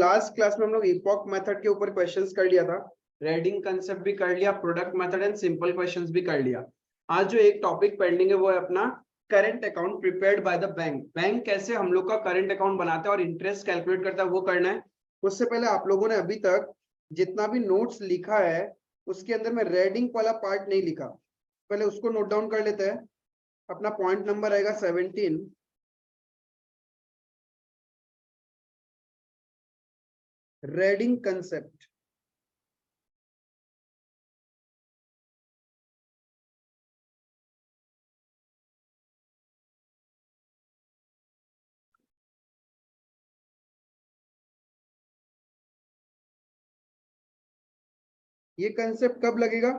Last class में हम लोग इपॉक मेथड के ऊपर क्वेश्चंस कर लिया था, रेडिंग कंसेप्ट भी कर लिया, product method and simple questions भी कर लिया। आज जो एक टॉपिक पेंडिंग है वो है अपना current account prepared by the bank. Bank कैसे हम लोग का करंट अकाउंट बनाता है और इंटरेस्ट कैलकुलेट करता है वो करना है। उससे पहले आप लोगों ने अभी तक जितना भी नोट्स लिखा है उसके अंदर में रेडिंग वाला पार्ट नहीं लिखा, पहले उसको नोट डाउन कर लेते हैं। अपना पॉइंट नंबर आएगा 17, रेडिंग कंसेप्ट। ये कंसेप्ट कब लगेगा?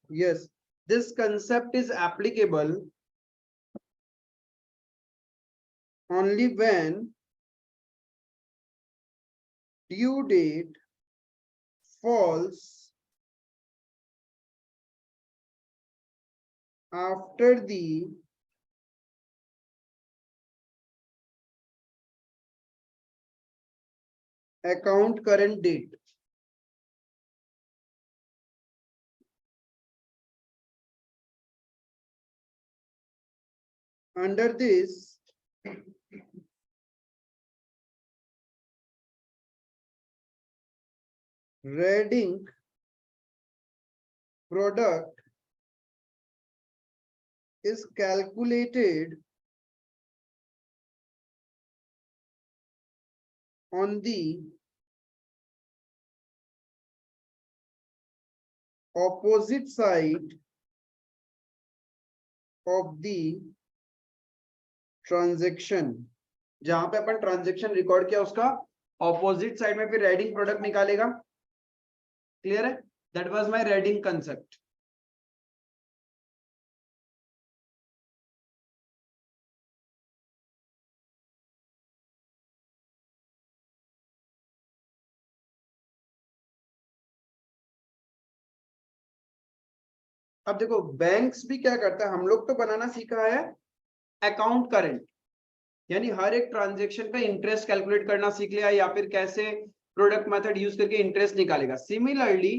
Yes, this concept is applicable only when due date falls after the account current date. Under this, reading product is calculated on the opposite side of the transaction। जहां पे अपन transaction record किया उसका opposite side में फिर red ink product निकालेगा। Clear है? That was my red ink concept. अब देखो बैंक्स भी क्या करता है, हम लोग तो बनाना सीखा है अकाउंट करंट, यानी हर एक ट्रांजेक्शन पे इंटरेस्ट कैलकुलेट करना सीख लिया या फिर कैसे प्रोडक्ट मेथड यूज करके इंटरेस्ट निकालेगा। सिमिलरली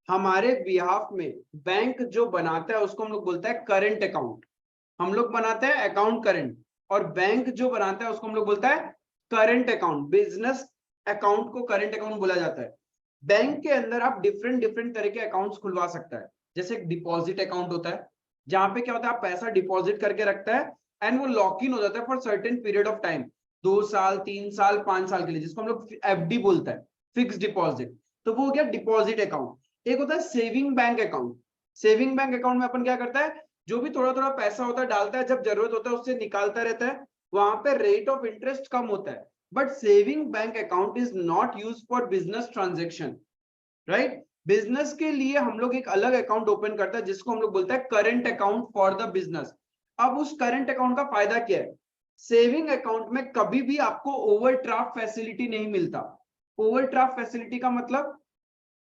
हमारे बिहाफ में बैंक जो बनाता है उसको हम लोग बोलता है करंट अकाउंट। हम लोग बनाते हैं अकाउंट करंट और बैंक जो बनाता है उसको हम लोग बोलता है करंट अकाउंट। बिजनेस अकाउंट को करंट अकाउंट बोला जाता है। बैंक के अंदर आप डिफरेंट डिफरेंट तरह के अकाउंट्स खुलवा सकता है। जैसे एक डिपॉजिट अकाउंट होता है जहां पे क्या होता है, आप पैसा डिपॉजिट करके रखता है एंड वो लॉक इन हो जाता है for certain period of time, 2 साल 3 साल 5 साल के लिए, जिसको हम लोग एफडी बोलता है, फिक्स डिपॉजिट। तो वो हो गया डिपॉजिट अकाउंट। एक होता है saving bank account. Saving bank account में अपन क्या करता है, जो भी थोड़ा थोड़ा पैसा होता है डालता है, जब जरूरत होता है उससे निकालता रहता है। वहां पे रेट ऑफ इंटरेस्ट कम होता है। But saving bank account is not use for business transaction, right? Business के लिए हम लोग एक अलग अकाउंट ओपन करता है जिसको हम लोग बोलते हैं current account for the business. अब उस करंट अकाउंट का फायदा क्या है? सेविंग अकाउंट में कभी भी आपको ओवरड्राफ्ट फैसिलिटी नहीं मिलता। ओवरड्राफ्ट फैसिलिटी का मतलब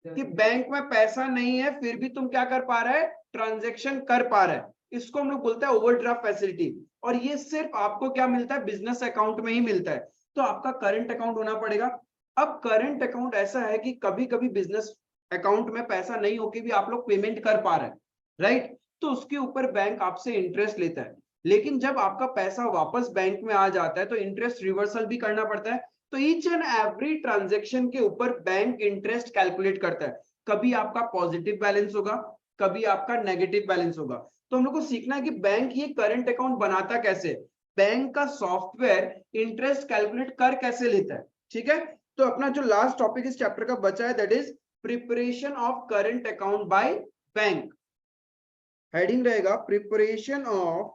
कि बैंक में पैसा नहीं है फिर भी तुम क्या कर पा रहा है, ट्रांजेक्शन कर पा रहा है। इसको हम लोग बोलते हैं ओवरड्राफ्ट फैसिलिटी। और ये सिर्फ आपको क्या मिलता है, बिजनेस अकाउंट में ही मिलता है। तो आपका करंट अकाउंट होना पड़ेगा। अब करंट अकाउंट ऐसा है कि कभी कभी बिजनेस अकाउंट में पैसा नहीं होके भी आप लोग पेमेंट कर पा रहे हैं, राइट? तो उसके ऊपर बैंक आपसे इंटरेस्ट लेता है। लेकिन जब आपका पैसा वापस बैंक में आ जाता है तो इंटरेस्ट रिवर्सल भी करना पड़ता है। तो ईच एंड एवरी ट्रांजेक्शन के ऊपर बैंक इंटरेस्ट कैलकुलेट करता है। कभी आपका पॉजिटिव बैलेंस होगा, कभी आपका नेगेटिव बैलेंस होगा। तो हम लोग को सीखना है कि बैंक ये करंट अकाउंट बनाता कैसे, बैंक का सॉफ्टवेयर इंटरेस्ट कैलकुलेट कर कैसे लेता है। ठीक है, तो अपना जो लास्ट टॉपिक इस चैप्टर का बचा है that is preparation of current account by bank. Heading रहेगा preparation of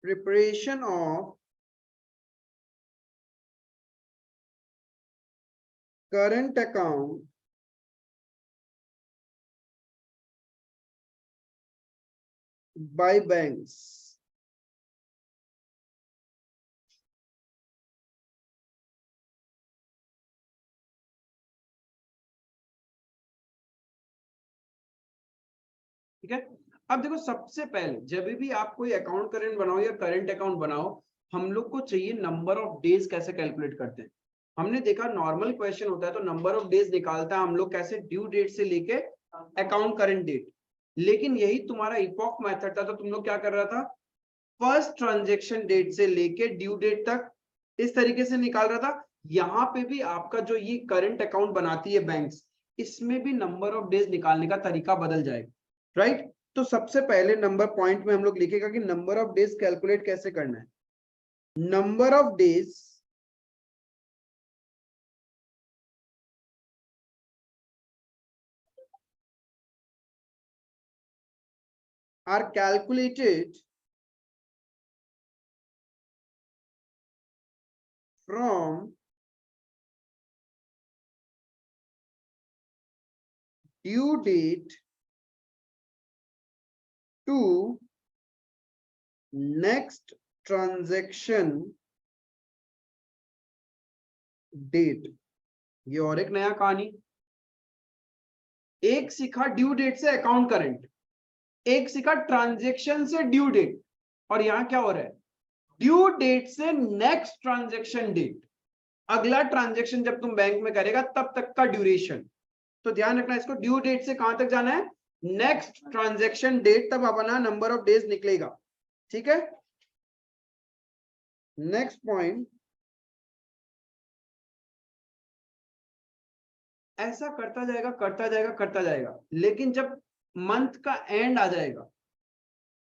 preparation of current account by banks। ठीक है। अब देखो सबसे पहले जब भी आप कोई अकाउंट करेंट बनाओ या करंट अकाउंट बनाओ, हम लोग को चाहिए नंबर ऑफ डेज कैसे कैलकुलेट करते हैं। हमने देखा नॉर्मल क्वेश्चन होता है तो नंबर ऑफ डेज निकालता है हम लोग कैसे, ड्यू डेट से लेके अकाउंट करंट डेट। लेकिन यही तुम्हारा इपॉक मेथड था, तो तुम लोग क्या कर रहा था, फर्स्ट ट्रांजेक्शन डेट से लेके ड्यू डेट तक इस तरीके से निकाल रहा था। यहाँ पे भी आपका जो ये करंट अकाउंट बनाती है बैंक्स, इसमें भी नंबर ऑफ डेज निकालने का तरीका बदल जाएगा, राइट। तो सबसे पहले नंबर पॉइंट में हम लोग लिखेगा कि नंबर ऑफ डेज कैलकुलेट कैसे करना है। Number of days are calculated from due date to next transaction date। ये और एक नया कहानी, एक सीखा ड्यू डेट से अकाउंट करंट, एक सीखा ट्रांजेक्शन से ड्यू डेट, और यहां क्या हो रहा है, ड्यू डेट से नेक्स्ट ट्रांजेक्शन डेट, अगला ट्रांजेक्शन जब तुम बैंक में करेगा तब तक का ड्यूरेशन। तो ध्यान रखना इसको, ड्यू डेट से कहां तक जाना है, नेक्स्ट ट्रांजेक्शन डेट, तब अपना नंबर ऑफ डेज निकलेगा, ठीक है। नेक्स्ट पॉइंट, ऐसा करता जाएगा करता जाएगा करता जाएगा, लेकिन जब मंथ का एंड आ जाएगा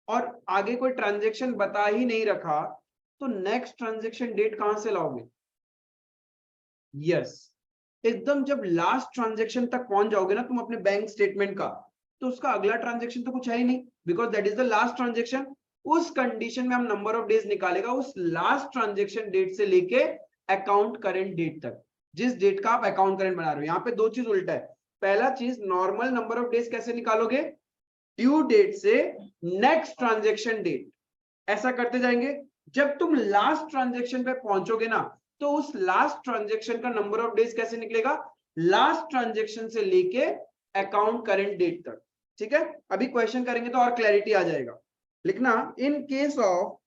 और आगे कोई ट्रांजेक्शन बता ही नहीं रखा, तो नेक्स्ट ट्रांजेक्शन डेट कहां से लाओगे, यस एकदम जब लास्ट ट्रांजेक्शन तक पहुंच जाओगे ना तुम अपने बैंक स्टेटमेंट का, तो उसका अगला ट्रांजेक्शन तो कुछ है ही नहीं, because that is the last transaction. उस कंडीशन में हम नंबर ऑफ डेज निकालेगा उस लास्ट ट्रांजेक्शन डेट से लेके अकाउंट करेंट डेट तक, जिस डेट का आप अकाउंट करेंट बना रहे हो। यहाँ पे दो चीज उल्टा है, पहला चीज नॉर्मल नंबर ऑफ डेज कैसे निकालोगे, ड्यू डेट से नेक्स्ट ट्रांजेक्शन डेट, ऐसा करते जाएंगे। जब तुम लास्ट ट्रांजेक्शन पे पहुंचोगे ना, तो उस लास्ट ट्रांजेक्शन का नंबर ऑफ डेज कैसे निकलेगा, लास्ट ट्रांजेक्शन से लेके अकाउंट करेंट डेट तक, ठीक है। अभी क्वेश्चन करेंगे तो और क्लैरिटी आ जाएगा। लिखना, in case of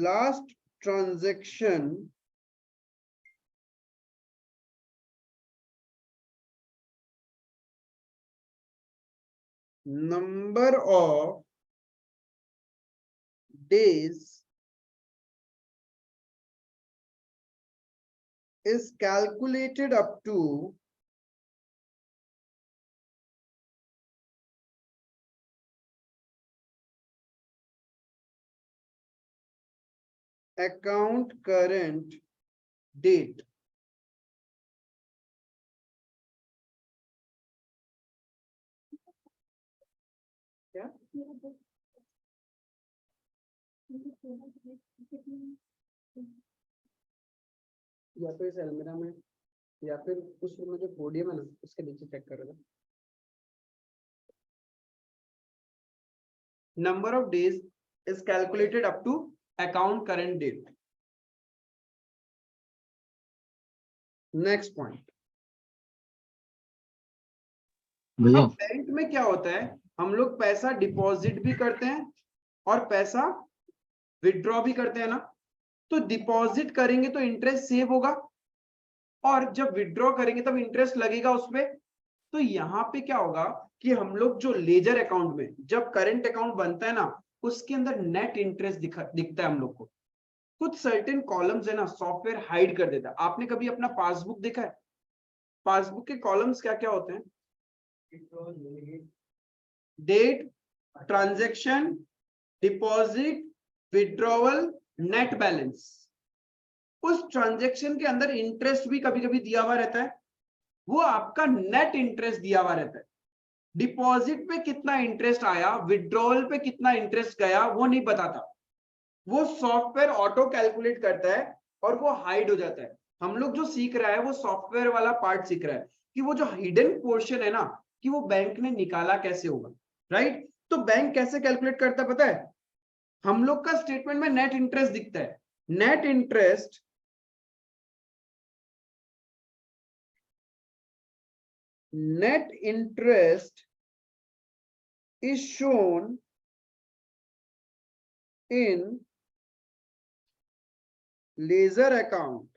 last transaction number of days is calculated up to account current date। क्या या तो इस अलमीरा में या फिर उस रूम में जो पोडियम है ना उसके नीचे चेक करोगे। Number of days is calculated up to account current date. Next point, अब बैंक में क्या होता है, हम लोग पैसा डिपॉजिट भी करते हैं और पैसा विड्रॉ भी करते हैं ना। तो डिपॉजिट करेंगे तो इंटरेस्ट सेव होगा, और जब विड्रॉ करेंगे तब इंटरेस्ट लगेगा उसमें। तो यहाँ पे क्या होगा कि हम लोग जो लेजर अकाउंट में जब करंट अकाउंट बनता है ना, उसके अंदर नेट इंटरेस्ट दिखता है हम लोग को। कुछ सर्टेन कॉलम्स है ना सॉफ्टवेयर हाइड कर देता है। आपने कभी अपना पासबुक देखा है, पासबुक के कॉलम्स क्या क्या होते हैं, date, transaction, deposit, withdrawal, net balance. उस ट्रांजैक्शन के अंदर इंटरेस्ट भी कभी कभी दिया हुआ रहता है, वो आपका नेट इंटरेस्ट दिया हुआ रहता है। डिपॉजिट पे कितना इंटरेस्ट आया, विड्रॉवल पे कितना इंटरेस्ट गया, वो नहीं बताता, वो सॉफ्टवेयर ऑटो कैलकुलेट करता है और वो हाइड हो जाता है। हम लोग जो सीख रहा है वो सॉफ्टवेयर वाला पार्ट सीख रहा है कि वो जो हिडन पोर्शन है ना, कि वो बैंक ने निकाला कैसे होगा, राइट। तो बैंक कैसे कैलकुलेट करता है पता है, हम लोग का स्टेटमेंट में नेट इंटरेस्ट दिखता है, net interest is shown in ledger account.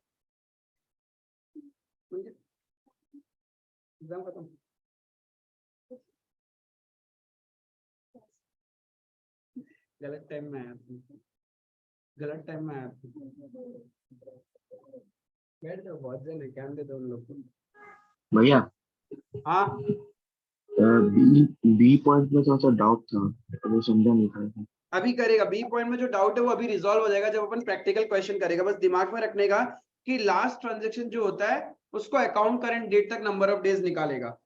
गलत टाइम में आया, गलत टाइम में आया। बैठ जाओ, बहुत जन है, क्या दे दो उन लोग को। भैया हाँ बी पॉइंट में थोड़ा सा डाउट था, वो समझा नहीं था। अभी करेगा, बी पॉइंट में जो डाउट है वो अभी रिजॉल्व हो जाएगा जब अपन प्रैक्टिकल क्वेश्चन करेगा। बस दिमाग में रखने का कि लास्ट ट्रांजैक्शन जो होता है उसको अकाउंट करंट डेट तक नंबर ऑफ डेज निकालेगा।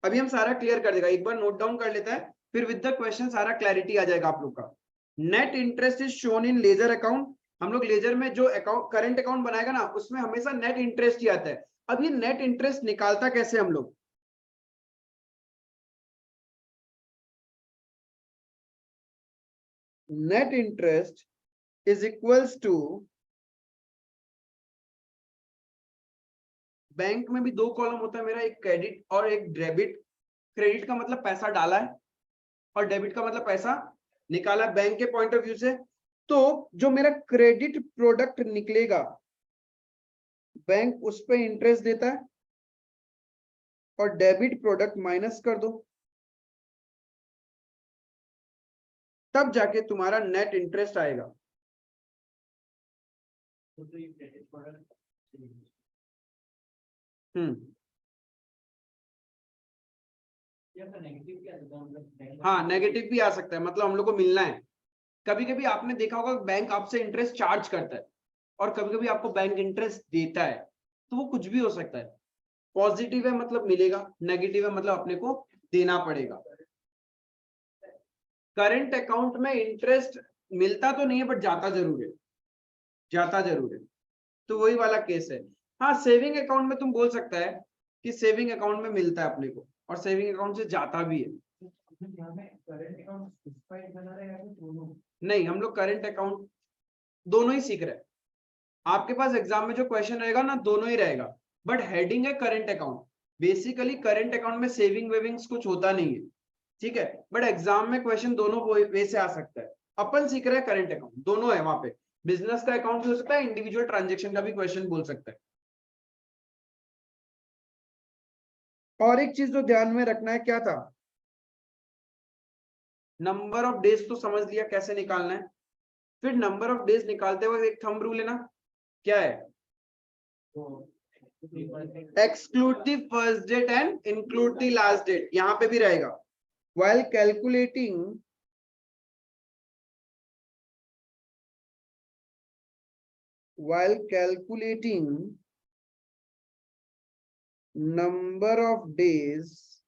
अभी हम सारा क्लियर कर देगा, एक बार नोट डाउन कर लेता है, फिर विद द क्वेश्चन सारा क्लैरिटी आ जाएगा आप लोग का। Net interest is shown in ledger account. हम लोग लेजर में जो अकाउंट करंट अकाउंट बनाएगा ना, उसमें हमेशा नेट इंटरेस्ट ही आता है। अब ये नेट इंटरेस्ट निकालता कैसे हम लोग? Net interest is equals to, bank में भी दो कॉलम होता है मेरा, एक क्रेडिट और एक डेबिट। क्रेडिट का मतलब पैसा डाला है और डेबिट का मतलब पैसा निकाला बैंक के पॉइंट ऑफ व्यू से। तो जो मेरा क्रेडिट प्रोडक्ट निकलेगा, बैंक उस पे इंटरेस्ट देता है और डेबिट प्रोडक्ट माइनस कर दो, तब जाके तुम्हारा नेट इंटरेस्ट आएगा। हाँ नेगेटिव भी आ सकता है, मतलब हम लोग को मिलना है। कभी कभी आपने देखा होगा बैंक आपसे इंटरेस्ट चार्ज करता है और कभी कभी आपको बैंक इंटरेस्ट देता है, तो वो कुछ भी हो सकता है। पॉजिटिव है मतलब मिलेगा, नेगेटिव है मतलब अपने को देना पड़ेगा। करंट अकाउंट में इंटरेस्ट मिलता तो नहीं है बट जाता जरूर है, जाता जरूर है, तो वही वाला केस है। हाँ सेविंग अकाउंट में तुम बोल सकता है कि सेविंग अकाउंट में मिलता है अपने को और सेविंग अकाउंट से जाता भी है। नहीं, हम लोग करंट अकाउंट दोनों ही सीख रहे हैं। आपके पास एग्जाम में जो क्वेश्चन रहेगा ना, दोनों ही रहेगा, बट हेडिंग है current account. Basically current account में सेविंग वेविंग्स कुछ होता नहीं है, ठीक है, बट एग्जाम में क्वेश्चन दोनों वे से आ सकता है। अपन सीख रहे हैं करंट अकाउंट, दोनों है वहां पे। बिजनेस का अकाउंट भी हो सकता है, इंडिविजुअल ट्रांजेक्शन का भी क्वेश्चन बोल सकता है। और एक चीज जो ध्यान में रखना है, क्या था? नंबर ऑफ डेज तो समझ लिया कैसे निकालना है। फिर नंबर ऑफ डेज निकालते वक्त एक थंब रूल है ना, क्या है? Exclude the first date and include the last date, यहां पे भी रहेगा। while calculating number of days,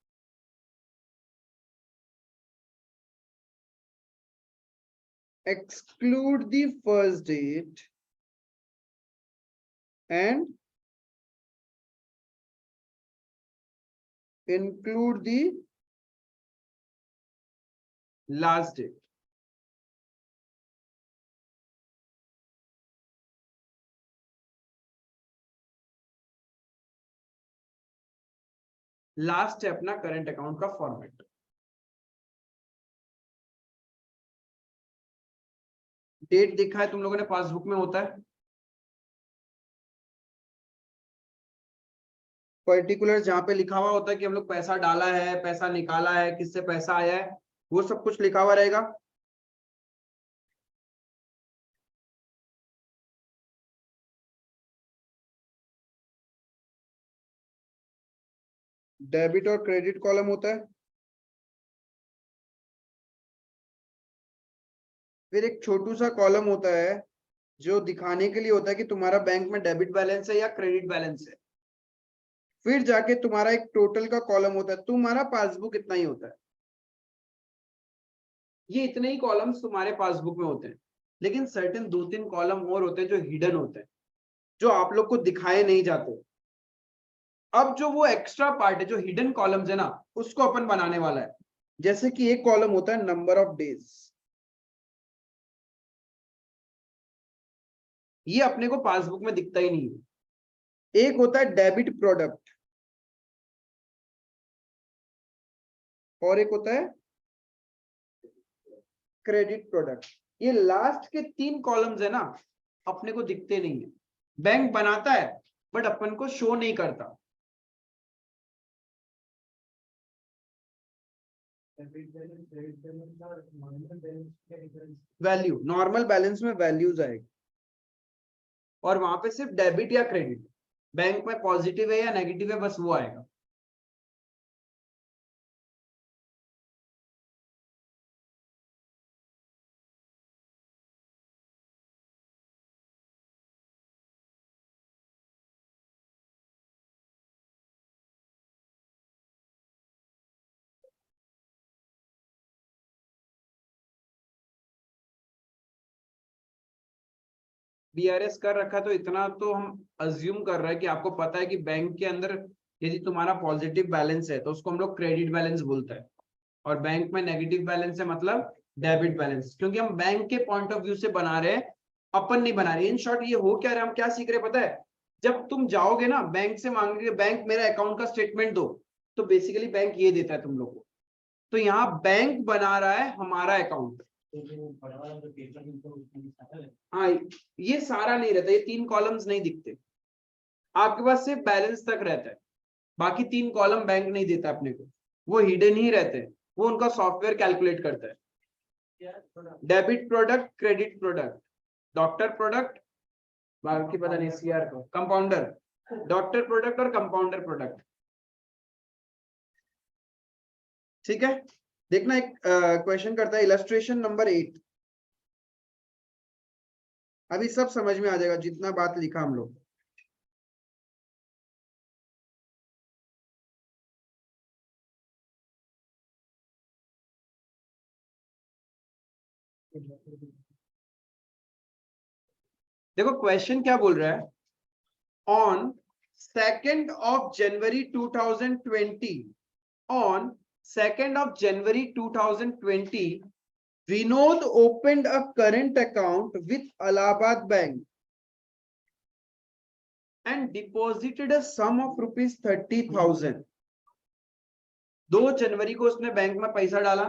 exclude the first date and include the last date. Last है अपना करंट अकाउंट का फॉर्मेट। डेट देखा है तुम लोगों ने, पासबुक में होता है पर्टिकुलर, जहां पे लिखा हुआ होता है कि हम लोग पैसा डाला है, पैसा निकाला है, किससे पैसा आया है, वो सब कुछ लिखा हुआ रहेगा। डेबिट और क्रेडिट कॉलम होता है। फिर एक छोटू सा कॉलम होता है जो दिखाने के लिए होता है कि तुम्हारा बैंक में डेबिट बैलेंस है या क्रेडिट बैलेंस है। फिर जाके तुम्हारा एक टोटल का कॉलम होता है, तुम्हारा पासबुक इतना ही होता है। ये इतने ही कॉलम्स तुम्हारे पासबुक में होते हैं, लेकिन सर्टेन 2-3 कॉलम और होते हैं जो हिडन होते हैं, जो आप लोग को दिखाए नहीं जाते। अब जो वो एक्स्ट्रा पार्ट है, जो हिडन कॉलम्स है ना, उसको अपन बनाने वाला है। जैसे कि एक कॉलम होता है नंबर ऑफ डेज, ये अपने को पासबुक में दिखता ही नहीं है। एक होता है डेबिट प्रोडक्ट और एक होता है क्रेडिट प्रोडक्ट। ये लास्ट के 3 कॉलम्स है ना, अपने को दिखते नहीं है। बैंक बनाता है बट अपन को शो नहीं करता। वैल्यू, नॉर्मल बैलेंस में वैल्यूज आएगी और वहां पे सिर्फ डेबिट या क्रेडिट, बैंक में पॉजिटिव है या नेगेटिव है बस वो आएगा। बीआरएस कर रखा तो इतना तो हम अज्यूम कर रहे हैं कि आपको पता है कि बैंक के अंदर यदि तुम्हारा पॉजिटिव बैलेंस है तो उसको हम लोग क्रेडिट बैलेंस बोलते हैं, और बैंक में नेगेटिव बैलेंस है मतलब डेबिट बैलेंस। क्योंकि हम बैंक के पॉइंट ऑफ व्यू से बना रहे हैं, अपन नहीं बना रहे। इन शॉर्ट ये हो क्या रहा है, हम क्या सीख रहे हैं पता है, जब तुम जाओगे ना बैंक से मांगोगे बैंक मेरा अकाउंट का स्टेटमेंट दो, तो बेसिकली बैंक ये देता है तुम लोग को। तो यहाँ बैंक बना रहा है हमारा अकाउंट। हाँ, ये सारा नहीं रहता, ये 3 कॉलम्स नहीं दिखते आपके पास, सिर्फ बैलेंस तक रहता है। बाकी 3 कॉलम बैंक नहीं देता अपने को, वो हिडन ही रहते हैं, वो उनका सॉफ्टवेयर कैलकुलेट करता है। Debit product, credit product, doctor product, बाकी पता नहीं सीआर को, कंपाउंडर, डॉक्टर प्रोडक्ट और कंपाउंडर प्रोडक्ट। ठीक है, देखना एक क्वेश्चन करता है इलस्ट्रेशन नंबर 8। अभी सब समझ में आ जाएगा जितना बात लिखा हम लोग। देखो क्वेश्चन क्या बोल रहा है, on 2nd of January 2020, on 2nd of January 2020, Vinod opened a current account with Allahabad Bank and deposited a sum of rupees 30,000. 2 जनवरी को उसने बैंक में पैसा डाला।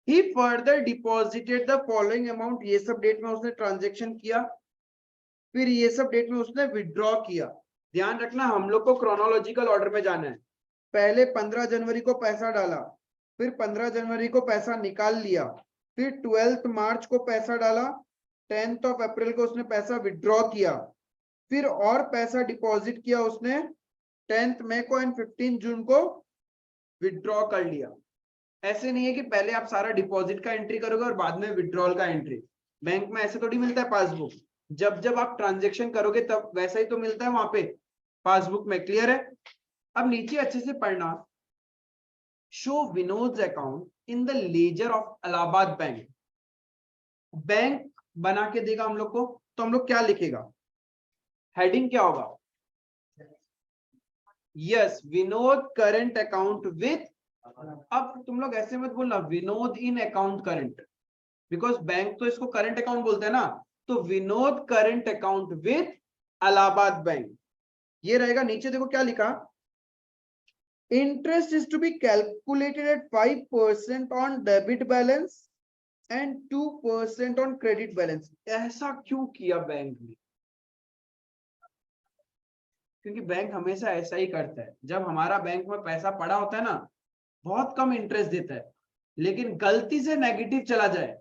He further deposited the following amount, ये सब डेट में उसने ट्रांजेक्शन किया, फिर ये सब डेट में उसने विड्रॉ किया। ध्यान रखना हम लोग को क्रोनोलॉजिकल ऑर्डर में जाना है। पहले 15 जनवरी को पैसा डाला, फिर 15 जनवरी को पैसा निकाल लिया, फिर 12 मार्च को पैसा डाला, 10 अप्रैल को उसने पैसा विड्रॉ किया, फिर और पैसा डिपॉजिट किया उसने 10 मई को एंड 15 जून को विड्रॉ कर लिया। ऐसे नहीं है कि पहले आप सारा डिपॉजिट का एंट्री करोगे और बाद में विड्रॉल का एंट्री। बैंक में ऐसे थोड़ी मिलता है पासबुक, जब जब आप ट्रांजेक्शन करोगे तब वैसा ही तो मिलता है वहां पे पासबुक में। क्लियर है? अब नीचे अच्छे से पढ़ना, show Vinod's account in the ledger of Allahabad bank. Bank बना के देगा हम लोग को, तो हम लोग क्या लिखेगा, हेडिंग क्या होगा, yes Vinod current account with. अब तुम लोग ऐसे मत बोलना विनोद इन अकाउंट करंट, बिकॉज बैंक तो इसको करंट अकाउंट बोलते हैं ना, तो Vinod current account with Allahabad bank ये रहेगा। नीचे देखो क्या लिखा, interest is to be calculated at 5% on debit balance and 2% on credit balance। ऐसा क्यों किया बैंक ने? क्योंकि बैंक हमेशा ऐसा ही करता है, जब हमारा बैंक में पैसा पड़ा होता है ना, बहुत कम इंटरेस्ट देता है, लेकिन गलती से नेगेटिव चला जाए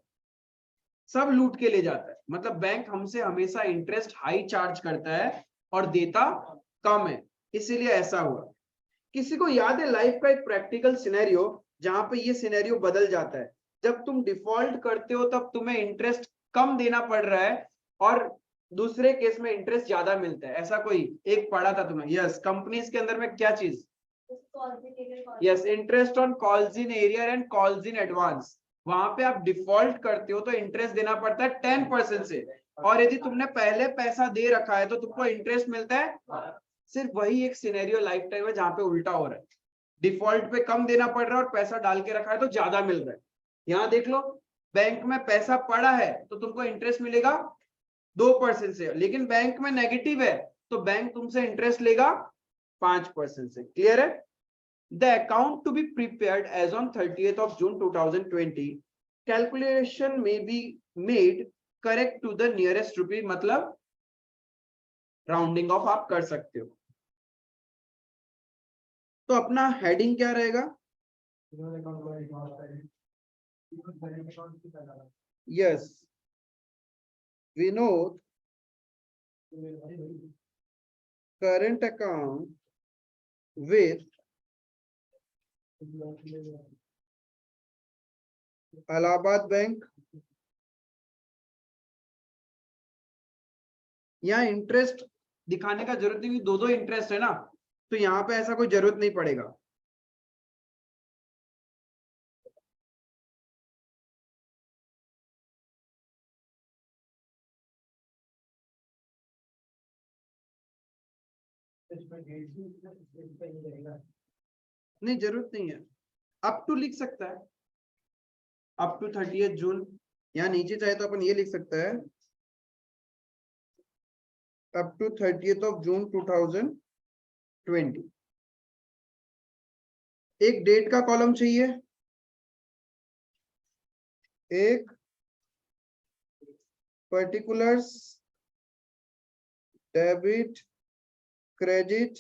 सब लूट के ले जाता है। मतलब बैंक हमसे हमेशा इंटरेस्ट हाई चार्ज करता है और देता कम है, इसीलिए ऐसा हुआ। किसी को याद है लाइफ का एक प्रैक्टिकल सिनेरियो जहां पे ये सिनेरियो बदल जाता है, जब तुम डिफॉल्ट करते हो तब तुम्हें इंटरेस्ट कम देना पड़ रहा है और दूसरे केस में इंटरेस्ट ज्यादा मिलता है, ऐसा कोई एक पढ़ा था तुम्हें? यस, कंपनीज के अंदर में क्या चीज, yes interest on calls in arrear and calls in advance. वहां पे आप डिफॉल्ट करते हो तो इंटरेस्ट देना पड़ता है 10% से, और यदि तुमने पहले पैसा दे रखा है तो तुमको इंटरेस्ट मिलता है। सिर्फ वही एक सिनेरियो लाइफ टाइम है जहां पे उल्टा हो रहा है, डिफॉल्ट पे कम देना पड़ रहा है और पैसा डाल के रखा है तो ज्यादा मिल रहा है। यहाँ देख लो, बैंक में पैसा पड़ा है तो तुमको इंटरेस्ट मिलेगा 2% से, लेकिन बैंक में नेगेटिव है तो बैंक तुमसे इंटरेस्ट लेगा 5% से। क्लियर है? The account to be prepared as on 30th of June 2020, calculation में be made correct to the nearest rupee, मतलब राउंडिंग ऑफ आप कर सकते हो। तो अपना हेडिंग क्या रहेगा? Yes, Vinod current account with Allahabad bank. यहाँ इंटरेस्ट दिखाने का जरूरत नहीं, दो इंटरेस्ट है ना, तो यहाँ पे ऐसा कोई जरूरत नहीं पड़ेगा। नहीं, जरूरत नहीं है, अप टू लिख सकता है, अप टू 30th जून। यहाँ नीचे चाहे तो अपन ये लिख सकता है up to 30th of June 2020। एक डेट का कॉलम चाहिए, एक पर्टिकुलर्स, डेबिट, क्रेडिट,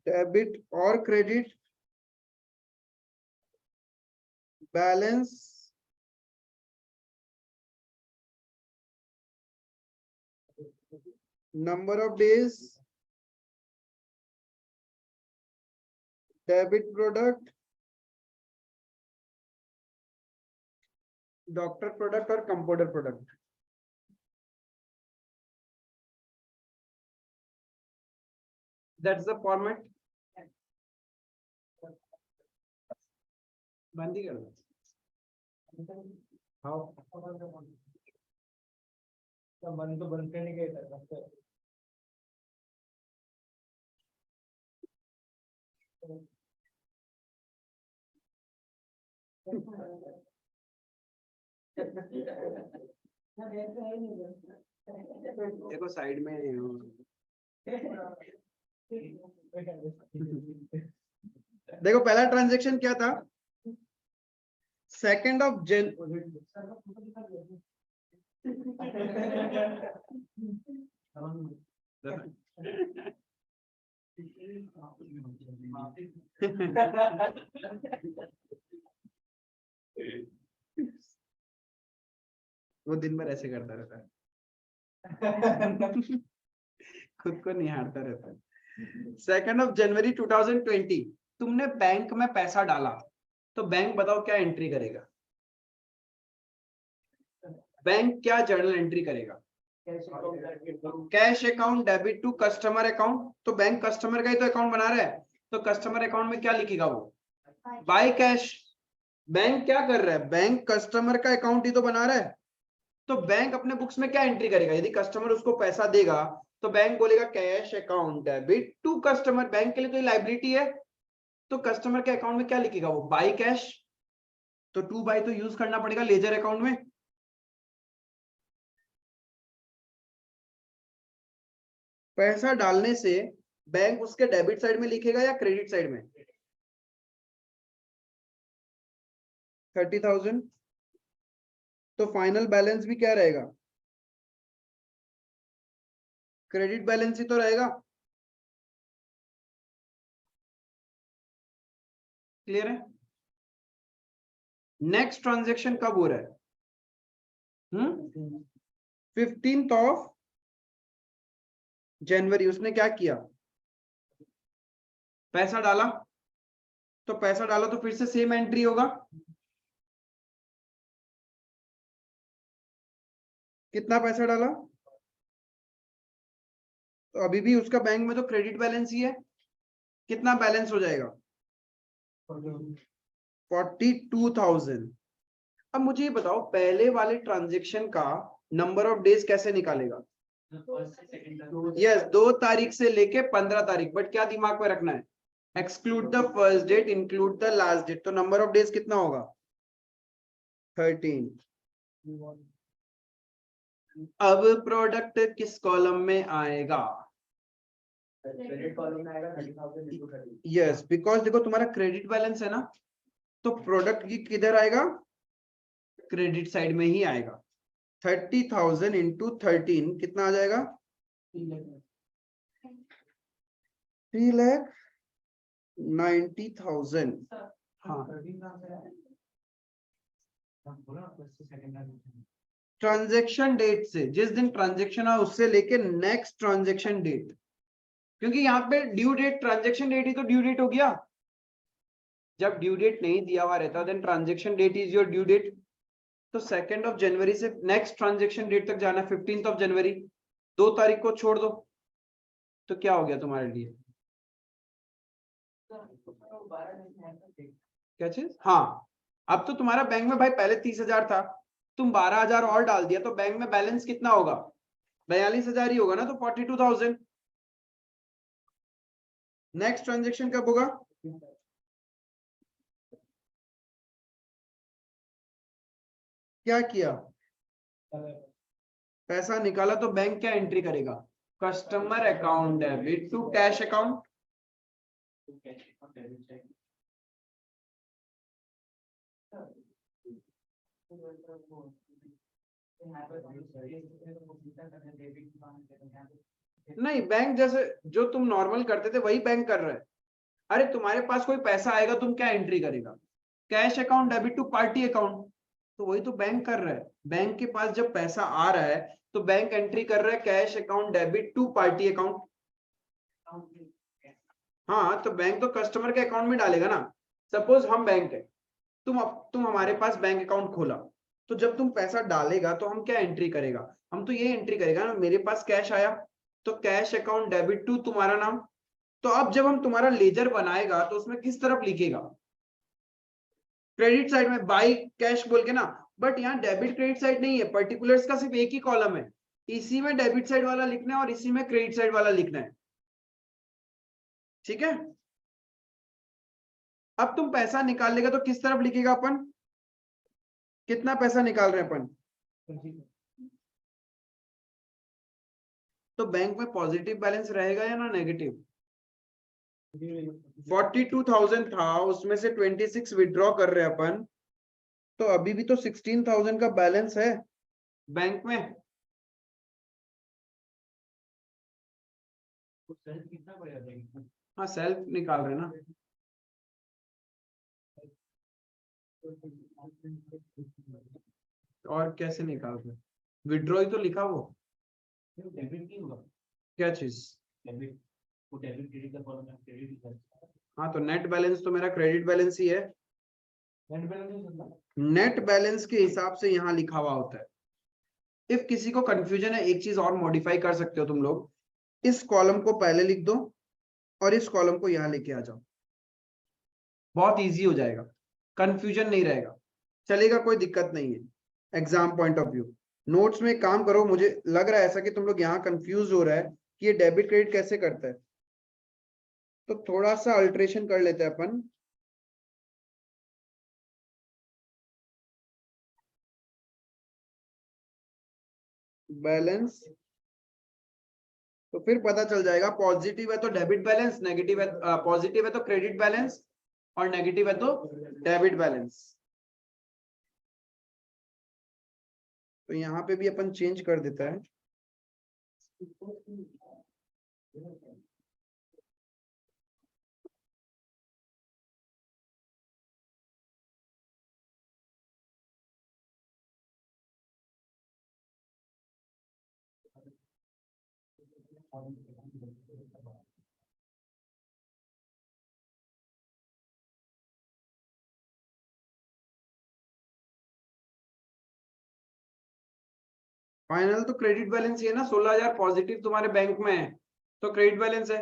डेबिट और credit, balance, number of days, debit product, doctor product और compounder product. That's the format. बंद ही कर दो। हाउ बंद तो बंद करने के देखो साइड में देखो, पहला ट्रांजैक्शन क्या था? 2nd of Jan। वो दिन भर ऐसे करता रहता है, खुद को निहारता रहता है। 2nd of January 2020 तुमने बैंक में पैसा डाला, तो बैंक बताओ क्या एंट्री करेगा? बैंक क्या जर्नल एंट्री करेगा? Cash account debit to customer account. तो बैंक कस्टमर का ही तो अकाउंट बना रहा है, तो कस्टमर अकाउंट में क्या लिखेगा वो? By cash. बैंक क्या कर रहा है? बैंक कस्टमर का अकाउंट ही तो बना रहा है, तो बैंक अपने बुक्स में क्या एंट्री करेगा? यदि कस्टमर उसको पैसा देगा तो बैंक बोलेगा cash account debit to customer. Bank के लिए तो ये लायबिलिटी है, तो कस्टमर के अकाउंट में क्या लिखेगा वो? Bye cash. तो टू बाय तो यूज करना पड़ेगा लेजर अकाउंट में। पैसा डालने से बैंक उसके डेबिट साइड में लिखेगा या क्रेडिट साइड में? 30,000। तो फाइनल बैलेंस भी क्या रहेगा? क्रेडिट बैलेंस ही तो रहेगा। क्लियर है? नेक्स्ट ट्रांजैक्शन कब हो रहा है? 15th of January। उसने क्या किया? पैसा डाला, तो पैसा डाला तो फिर से सेम एंट्री होगा। कितना पैसा डाला? तो अभी भी उसका बैंक में तो क्रेडिट बैलेंस ही है। कितना बैलेंस हो जाएगा? 42,000। अब मुझे ये बताओ, पहले वाले ट्रांजैक्शन का नंबर ऑफ डेज कैसे निकालेगा? यस, 2 तारीख से लेके 15 तारीख। बट क्या दिमाग में रखना है? Exclude the first date, include the last date. तो नंबर ऑफ डेज कितना होगा? 13। अब प्रोडक्ट किस कॉलम में आएगा? क्रेडिट कॉलम में आएगा 30,000 into 30. यस, बिकॉज देखो तुम्हारा क्रेडिट बैलेंस है ना, तो प्रोडक्ट की किधर आएगा? क्रेडिट साइड में ही आएगा। 30,000 into 13 कितना आ जाएगा? 3,90,000। हाँ, ट्रांजेक्शन डेट से, जिस दिन ट्रांजेक्शन है उससे लेके नेक्स्ट ट्रांजेक्शन डेट, क्योंकि यहाँ पे ड्यू डेट, ट्रांजेक्शन डेट ही तो ड्यू डेट हो गया। जब ड्यू डेट नहीं दिया हुआ रहता then transaction date is your due date. तो 2 जनवरी से नेक्स्ट ट्रांजेक्शन डेट तक जाना, 15 जनवरी, 2 तारीख को छोड़ दो, तो क्या हो गया तुम्हारे लिए? क्या चीज? हाँ, अब तो तुम्हारा बैंक में भाई पहले 30,000 था, तुम 12,000 और डाल दिया, तो बैंक में बैलेंस कितना होगा? 42,000 ही होगा ना, तो 42,000। नेक्स्ट ट्रांजेक्शन कब होगा? क्या किया? पैसा निकाला, तो बैंक क्या एंट्री करेगा? Customer account debit to cash account. नहीं, बैंक जैसे जो तुम नॉर्मल करते थे वही बैंक कर रहा है। अरे तुम्हारे पास कोई पैसा आएगा, तुम क्या एंट्री करेगा? Cash account debit to party account, तो वही तो बैंक कर रहा है। बैंक के पास जब पैसा आ रहा है तो बैंक एंट्री कर रहा है cash account debit to party account. हाँ, तो बैंक तो कस्टमर के अकाउंट में डालेगा ना। सपोज हम बैंक है, तुम हमारे पास बैंक अकाउंट खोला, तो जब तुम पैसा डालेगा तो हम क्या एंट्री करेगा? हम तो ये एंट्री करेगा ना, मेरे पास कैश आया तो कैश अकाउंट डेबिट टू तुम्हारा नाम। तो अब जब हम तुम्हारा लेजर बनाएगा तो उसमें किस तरफ लिखेगा? क्रेडिट साइड में, बाई कैश बोल के ना। बट यहाँ डेबिट क्रेडिट साइड नहीं है, पर्टिकुलर्स का सिर्फ एक ही कॉलम है, इसी में डेबिट साइड वाला लिखना है और इसी में क्रेडिट साइड वाला लिखना है। ठीक है, अब तुम पैसा निकाल लेगा तो किस तरफ लिखेगा अपन? कितना पैसा निकाल रहे हैं अपन? तो बैंक में पॉजिटिव बैलेंस रहेगा या ना नेगेटिव? 42,000 था, उसमें से 26 विड्रॉ कर रहे हैं अपन, तो अभी भी तो 16,000 का बैलेंस है बैंक में। हाँ, सेल्फ निकाल रहे ना। और कैसे निकाल रहे? विड्रॉ ही तो लिखा वो। क्या चीज? हाँ, तो नेट बैलेंस तो मेरा क्रेडिट बैलेंस ही है। नेट बैलेंस के हिसाब से यहाँ लिखा हुआ होता है। इफ किसी को कंफ्यूजन है, एक चीज और मॉडिफाई कर सकते हो तुम लोग, इस कॉलम को पहले लिख दो और इस कॉलम को यहाँ लेके आ जाओ, बहुत इजी हो जाएगा, कंफ्यूजन नहीं रहेगा, चलेगा, कोई दिक्कत नहीं है exam point of view. Notes में काम करो, मुझे लग रहा है ऐसा कि तुम लोग यहाँ कंफ्यूज हो रहा है कि ये डेबिट क्रेडिट कैसे करता है, तो थोड़ा सा अल्ट्रेशन कर लेते हैं अपन। बैलेंस, तो फिर पता चल जाएगा, पॉजिटिव है तो डेबिट बैलेंस, नेगेटिव है, पॉजिटिव है तो क्रेडिट बैलेंस, और नेगेटिव है तो डेबिट बैलेंस। तो यहाँ पे भी अपन चेंज कर देता है। फाइनल तो क्रेडिट बैलेंस ही है ना, 16,000 पॉजिटिव तुम्हारे बैंक में है तो क्रेडिट बैलेंस है।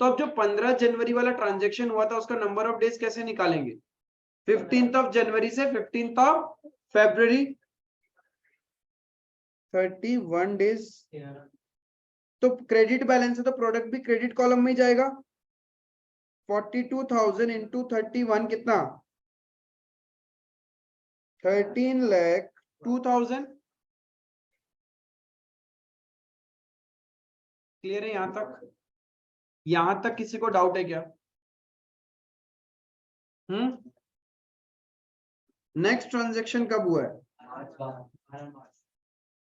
तो अब जो 15 जनवरी वाला ट्रांजेक्शन हुआ था उसका नंबर ऑफ डेज कैसे निकालेंगे? 15 जनवरी से 15 फरवरी, 31 डेज। तो क्रेडिट बैलेंस है तो प्रोडक्ट भी क्रेडिट कॉलम में ही जाएगा। 42,000 into 31 कितना? 13,90,000 2000। क्लियर है यहां तक? यहां तक किसी को डाउट है क्या? नेक्स्ट ट्रांजैक्शन कब हुआ है?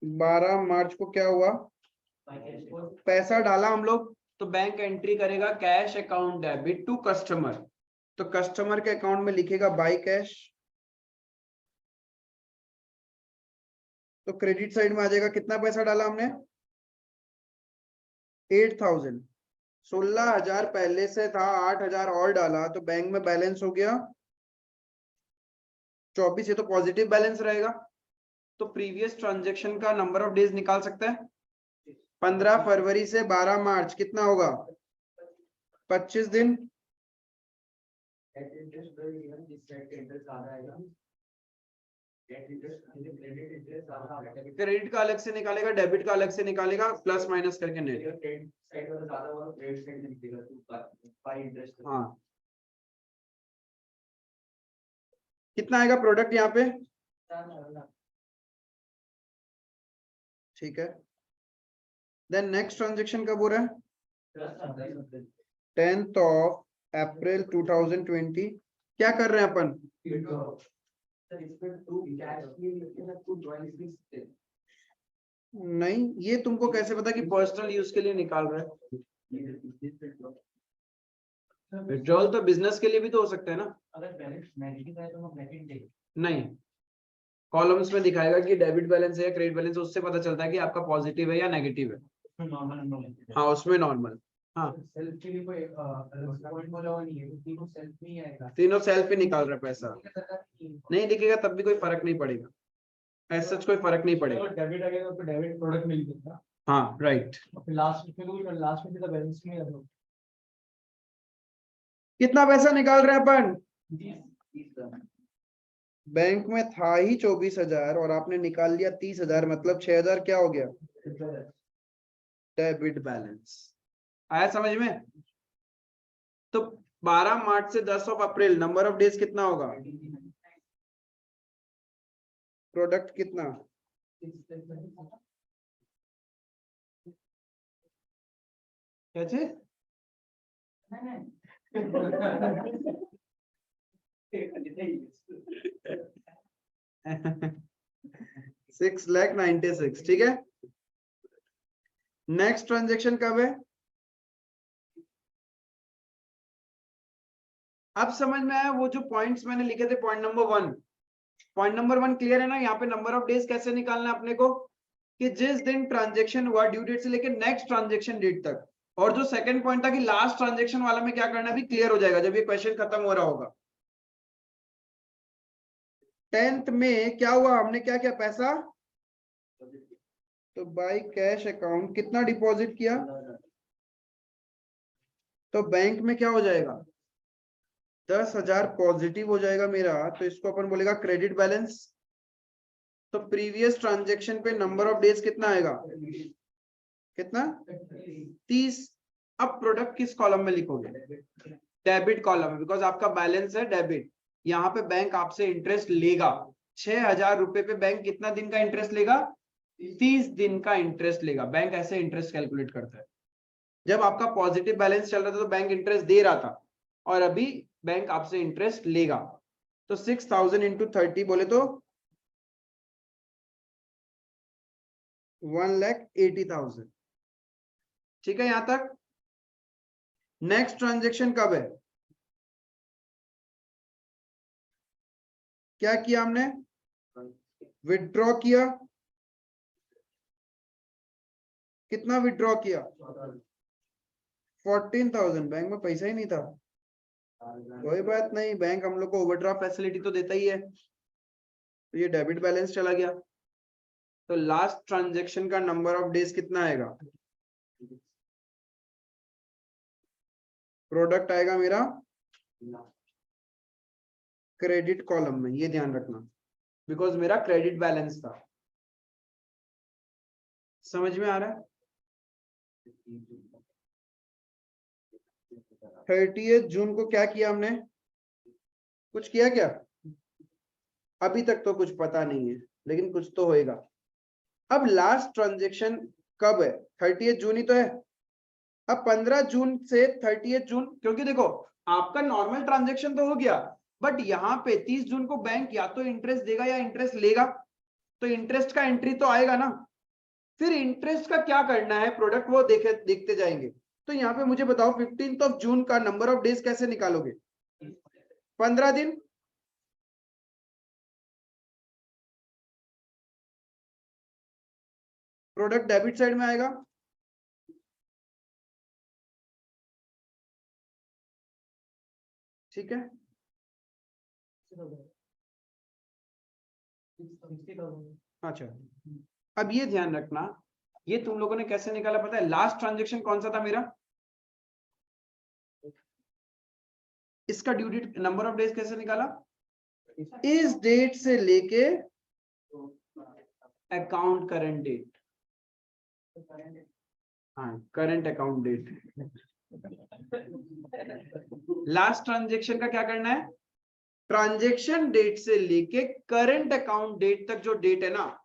12 मार्च को क्या हुआ? पैसा डाला हम लोग, तो बैंक एंट्री करेगा cash account debit to customer. तो कस्टमर के अकाउंट में लिखेगा बाय कैश, तो क्रेडिट साइड में आ जाएगा। कितना पैसा डाला हमने? 8000। 16,000 पहले से था, 8,000 और डाला, तो बैंक में बैलेंस हो गया 24। ये तो पॉजिटिव बैलेंस रहेगा। तो प्रीवियस ट्रांजैक्शन का नंबर ऑफ डेज निकाल सकते हैं। 15 फरवरी से 12 मार्च कितना होगा? 25 दिन। क्रेडिट का अलग से निकालेगा, डेबिट का अलग से निकालेगा, प्लस माइनस करके नेट। हाँ, कितना आएगा प्रोडक्ट यहाँ पे? ठीक है। देन नेक्स्ट ट्रांजैक्शन कब हो रहा है? 10th of April 2020। क्या कर रहे हैं अपन? नहीं, ये तुमको कैसे पता कि पर्सनल यूज के लिए निकाल रहा है? विड्रॉल तो बिजनेस के लिए भी तो हो सकता है ना। अगर बैलेंस नेगेटिव है तो हम नेगेटिव देंगे। नहीं, कॉलम्स में दिखाएगा कि डेबिट बैलेंस है या क्रेडिट बैलेंस, उससे पता चलता है कि आपका पॉजिटिव है या नेगेटिव है। नॉर्मल। हाँ, उसमें नॉर्मल। हाँ, सेल्फ के लिए कोई पॉइंट बोला हुआ नहीं है, तीनों सेल्फ में ही आएगा। तीनों सेल्फ पे निकाल रहा है पैसा। नहीं दिखेगा तब भी कोई फर्क नहीं पड़ेगा, ऐसा कोई फर्क नहीं पड़ेगा। डेबिट आ गया तो डेबिट प्रोडक्ट मिल जाएगा। हाँ राइट। लास्ट में तो लास्ट में तो बैलेंस में है। कितना पैसा निकाल रहे हैं अपन? बैंक में था ही 24,000 और आपने निकाल लिया 30,000, मतलब 6,000 क्या हो गया? Debit balance. आया समझ में? तो 12 मार्च से 10 अप्रैल नंबर ऑफ डेज कितना होगा? प्रोडक्ट कितना? कैसे? 6,96,000। ठीक है। नेक्स्ट ट्रांजेक्शन कब है? अब समझ में आया वो जो पॉइंट्स मैंने लिखे थे? पॉइंट नंबर 1 क्लियर है ना? यहाँ पे नंबर ऑफ डेज कैसे निकालना है अपने को, कि जिस दिन ट्रांजेक्शन हुआ ड्यू डेट से लेकर नेक्स्ट ट्रांजेक्शन डेट तक। और जो सेकंड पॉइंट था कि लास्ट ट्रांजेक्शन वाला में क्या करना, भी क्लियर हो जाएगा जब ये क्वेश्चन खत्म हो रहा होगा। 10th में क्या हुआ? हमने क्या किया? पैसा तो बाय कैश अकाउंट कितना डिपॉजिट किया? तो बैंक में क्या हो जाएगा? 10,000 पॉजिटिव हो जाएगा मेरा, तो इसको अपन बोलेगा क्रेडिट बैलेंस। तो प्रीवियस ट्रांजैक्शन पे नंबर ऑफ डेज कितना आएगा? कितना? 30। अब प्रोडक्ट किस कॉलम में लिखोगे? डेबिट कॉलम में, बिकॉज आपका बैलेंस है डेबिट। यहाँ पे बैंक आपसे इंटरेस्ट लेगा 6,000 रुपए पे। बैंक कितना दिन का इंटरेस्ट लेगा? 30 दिन का इंटरेस्ट लेगा। बैंक ऐसे इंटरेस्ट कैलकुलेट करता है। जब आपका पॉजिटिव बैलेंस चल रहा था तो बैंक इंटरेस्ट दे रहा था, और अभी बैंक आपसे इंटरेस्ट लेगा। तो 6,000 इंटू 30 बोले तो 1,80,000। ठीक है यहां तक? नेक्स्ट ट्रांजेक्शन कब है? क्या किया हमने? विथड्रॉ किया। कितना विथड्रॉ किया? 14,000। बैंक में पैसा ही नहीं था। कोई बात नहीं, बैंक हम लोग को ओवरड्राफ्ट फैसिलिटी तो देता ही है। तो ये डेबिट बैलेंस चला गया। तो लास्ट ट्रांजैक्शन का नंबर ऑफ डेज कितना आएगा? प्रोडक्ट आएगा मेरा क्रेडिट कॉलम में, ये ध्यान रखना, बिकॉज मेरा क्रेडिट बैलेंस था। समझ में आ रहा है? 30 जून को क्या किया हमने? कुछ किया क्या? अभी तक तो कुछ पता नहीं है। लेकिन कुछ तो होएगा। अब लास्ट ट्रांजेक्शन कब है? 30 जून ही तो है। अब 15 जून से 30 जून, क्योंकि देखो आपका नॉर्मल ट्रांजेक्शन तो हो गया, बट यहाँ पे 30 जून को बैंक या तो इंटरेस्ट देगा या इंटरेस्ट लेगा, तो इंटरेस्ट का एंट्री तो आएगा ना। फिर इंटरेस्ट का क्या करना है प्रोडक्ट, वो देखते जाएंगे। तो यहाँ पे मुझे बताओ 15 जून का नंबर ऑफ डेज कैसे निकालोगे? 15 दिन। प्रोडक्ट डेबिट साइड में आएगा, ठीक है। अच्छा, अब ये ध्यान रखना, ये तुम लोगों ने कैसे निकाला पता है? लास्ट ट्रांजेक्शन कौन सा था मेरा? इसका due date number of days कैसे निकाला? इस डेट से लेके अकाउंट करंट डेट, हाँ current account date. Last transaction का क्या करना है? ट्रांजेक्शन डेट से लेके करंट अकाउंट डेट तक जो डेट है ना,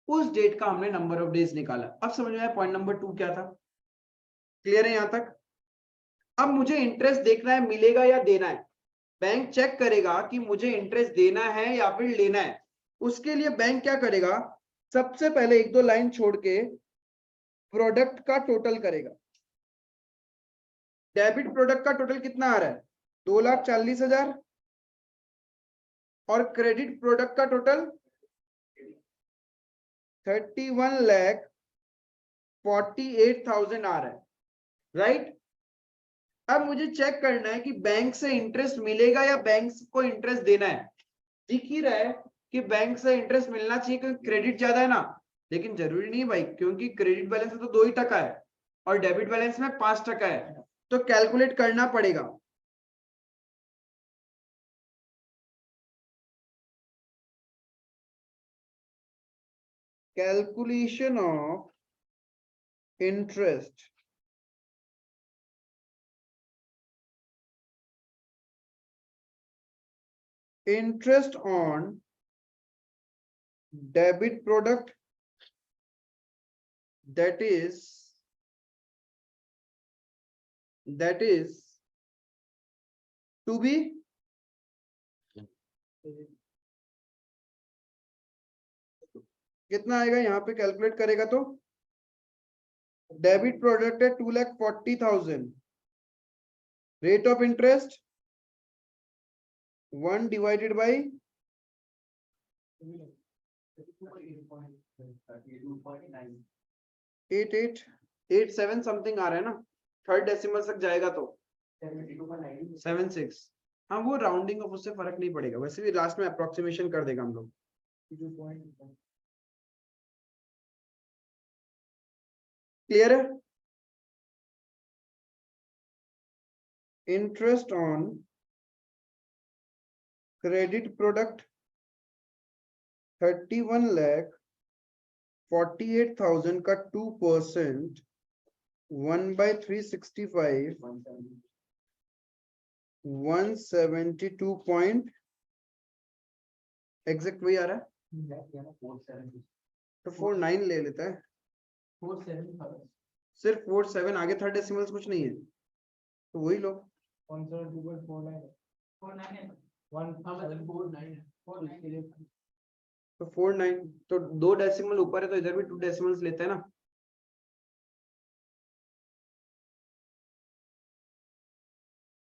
उस डेट का हमने नंबर ऑफ डेज निकाला। अब समझ में आया पॉइंट नंबर 2 क्या था? क्लियर है यहां तक? अब मुझे इंटरेस्ट देखना है, मिलेगा या देना है। बैंक चेक करेगा कि मुझे इंटरेस्ट देना है या फिर लेना है। उसके लिए बैंक क्या करेगा? सबसे पहले 1-2 लाइन छोड़ के प्रोडक्ट का टोटल करेगा। डेबिट प्रोडक्ट का टोटल कितना आ रहा है? 2,40,000। और क्रेडिट प्रोडक्ट का टोटल 31,48,000 आ रहा है, राइट। अब मुझे चेक करना है कि बैंक से इंटरेस्ट मिलेगा या बैंक को इंटरेस्ट देना है। दिख ही रहा है कि बैंक से इंटरेस्ट मिलना चाहिए क्योंकि क्रेडिट ज्यादा है ना, लेकिन जरूरी नहीं भाई, क्योंकि क्रेडिट बैलेंस में तो 2% है और डेबिट बैलेंस में 5% है, तो कैलकुलेट करना पड़ेगा। Calculation of interest, interest on debit product, that is to be कितना आएगा यहाँ पे कैलकुलेट करेगा तो? डेबिट प्रोडक्ट है 2,40,000, rate of interest 1 divided by 8887 something आ रहा है ना, थर्ड डेसिमल तक जाएगा तो 76। हाँ वो राउंडिंग ऑफ, उससे फर्क नहीं पड़ेगा, वैसे भी लास्ट में अप्रोक्सीमेशन कर देगा हम लोग। क्लियर है? इंटरेस्ट ऑन क्रेडिट प्रोडक्ट 31,48,000 का 2%, 1/365, 172 पॉइंट एग्जैक्ट वही आ रहा है, तो 49 ले लेता है। 47 सिर्फ 47, आगे थर्ड डेसिमल्स कुछ नहीं है, तो वही लो। 172.49 तो 49, तो 2 डेसिमल ऊपर है तो इधर भी 2 डेसिमल्स लेते हैं ना।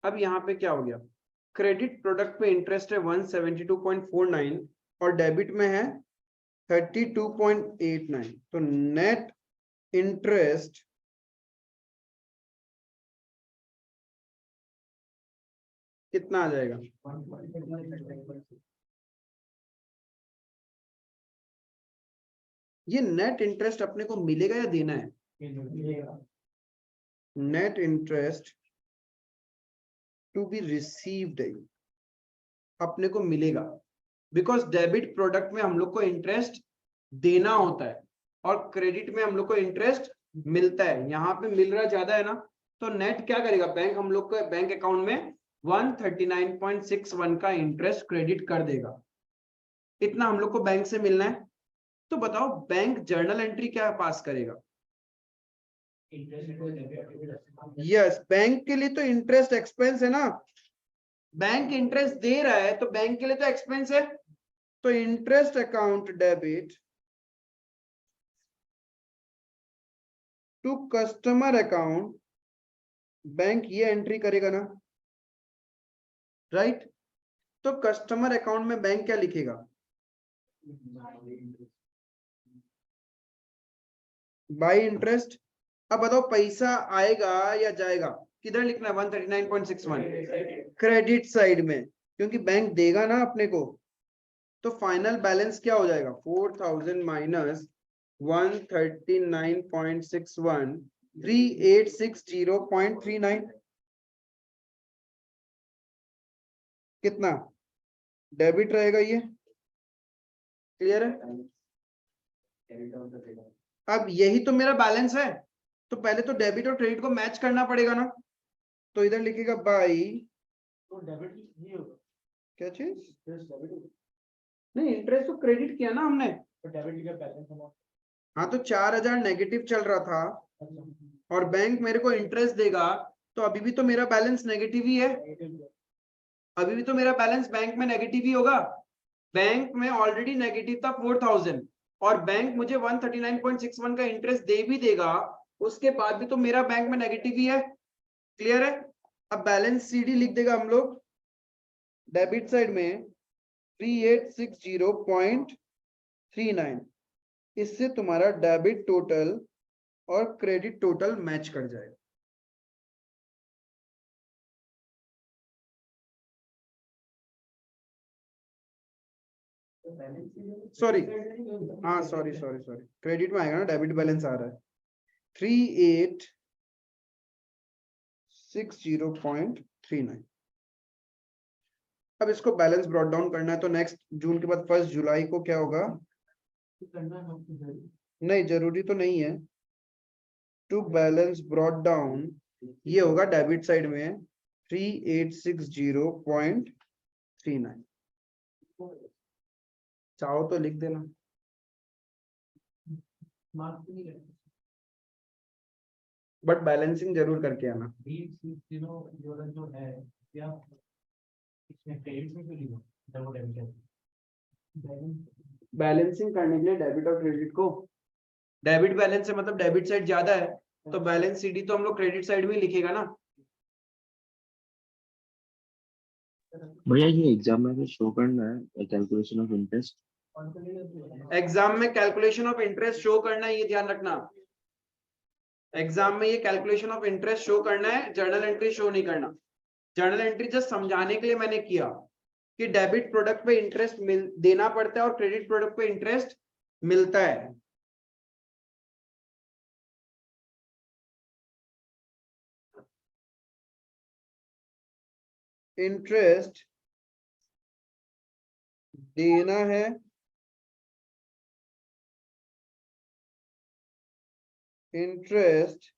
अब यहाँ पे क्या हो गया? क्रेडिट प्रोडक्ट पे इंटरेस्ट है 172.49 और डेबिट में है 32.89, तो नेट इंटरेस्ट कितना आ जाएगा? ये नेट इंटरेस्ट अपने को मिलेगा या देना है? Net interest to be received अपने को मिलेगा, बिकॉज डेबिट प्रोडक्ट में हम लोग को इंटरेस्ट देना होता है और क्रेडिट में हम लोग को इंटरेस्ट मिलता है। यहाँ पे मिल रहा ज्यादा है ना, तो नेट क्या करेगा? बैंक हम लोग को बैंक अकाउंट में 139.61 का इंटरेस्ट क्रेडिट कर देगा। इतना हम लोग को बैंक से मिलना है। तो बताओ बैंक जर्नल एंट्री क्या पास करेगा? यस, बैंक के लिए तो इंटरेस्ट एक्सपेंस है ना, बैंक इंटरेस्ट दे रहा है तो बैंक के लिए तो एक्सपेंस है, तो interest account debit to customer account, bank ये एंट्री करेगा ना, राइट? तो कस्टमर अकाउंट में बैंक क्या लिखेगा? By interest. अब बताओ पैसा आएगा या जाएगा? किधर लिखना है? 139.61 क्रेडिट साइड में, क्योंकि बैंक देगा ना अपने को। तो फाइनल बैलेंस क्या हो जाएगा? 4000 माइनस 139.61, 3860.39। कितना डेबिट रहेगा ये? क्लियर है? अब यही तो मेरा बैलेंस है, तो पहले तो डेबिट और क्रेडिट को मैच करना पड़ेगा ना। तो इधर लिखेगा बाई, तो डेबिट नहीं होगा, क्या चीज? डेबिट होगा, नहीं, इंटरेस्ट तो क्रेडिट किया ना हमने। तो डेबिट का बैलेंस होगा। हाँ, तो 4000 नेगेटिव चल रहा था और बैंक मेरे को इंटरेस्ट देगा, तो अभी भी तो मेरा बैलेंस नेगेटिव ही है, अभी भी तो मेरा बैलेंस बैंक में नेगेटिव ही होगा। बैंक में ऑलरेडी नेगेटिव था 4000 और बैंक मुझे 139.61 का इंटरेस्ट दे भी देगा, उसके बाद भी तो मेरा बैंक में नेगेटिव ही है। क्लियर है? अब बैलेंस सीडी लिख देगा हम लोग डेबिट साइड में 3860.39। इससे तुम्हारा डेबिट टोटल और क्रेडिट टोटल मैच कर जाएगा। सॉरी, हाँ सॉरी, क्रेडिट में आएगा ना, डेबिट बैलेंस आ रहा है 3860.39। अब इसको बैलेंस ब्रॉट डाउन करना है, तो नेक्स्ट जून के बाद 1 जुलाई को क्या होगा? नहीं, जरूरी तो नहीं है। टू बैलेंस ब्रॉट डाउन ये होगा डेबिट साइड में 3860.39। चाहो तो लिख देना, बट बैलेंसिंग जरूर करके आना। जो है क्या इसमें क्रेडिट में क्यों लिखा डबल डेबिट? बैलेंसिंग करने के लिए डेबिट और क्रेडिट को, डेबिट बैलेंस है मतलब डेबिट साइड ज्यादा है, तो बैलेंस सीडी तो हम लोग क्रेडिट साइड में ही लिखेगा ना। भैया ये एग्जाम में शो करना है कैलकुलेशन ऑफ इंटरेस्ट? एग्जाम में कैलकुलेशन ऑफ इंटरेस्ट शो करना है, ये ध्यान रखना। एग्जाम में ये कैलकुलेशन ऑफ इंटरेस्ट शो करना है, जर्नल एंट्री शो नहीं करना। जर्नल एंट्री जस्ट समझाने के लिए मैंने किया कि डेबिट प्रोडक्ट पे इंटरेस्ट देना पड़ता है और क्रेडिट प्रोडक्ट पे इंटरेस्ट मिलता है। इंटरेस्ट देना है, इंटरेस्ट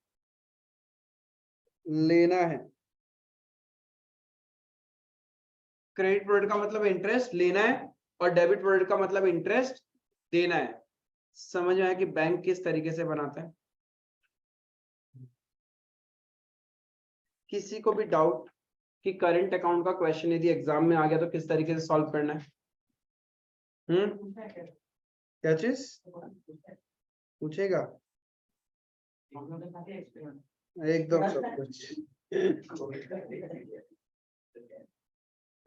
लेना है। क्रेडिट प्रोडक्ट का मतलब इंटरेस्ट लेना है और डेबिट प्रोडक्ट का मतलब इंटरेस्ट देना है। समझ में आया कि बैंक किस तरीके से बनाता है? किसी को भी डाउट कि करंट अकाउंट का क्वेश्चन यदि एग्जाम में आ गया तो किस तरीके से सॉल्व करना है? क्या चीज पूछेगा? एकदम सब कुछ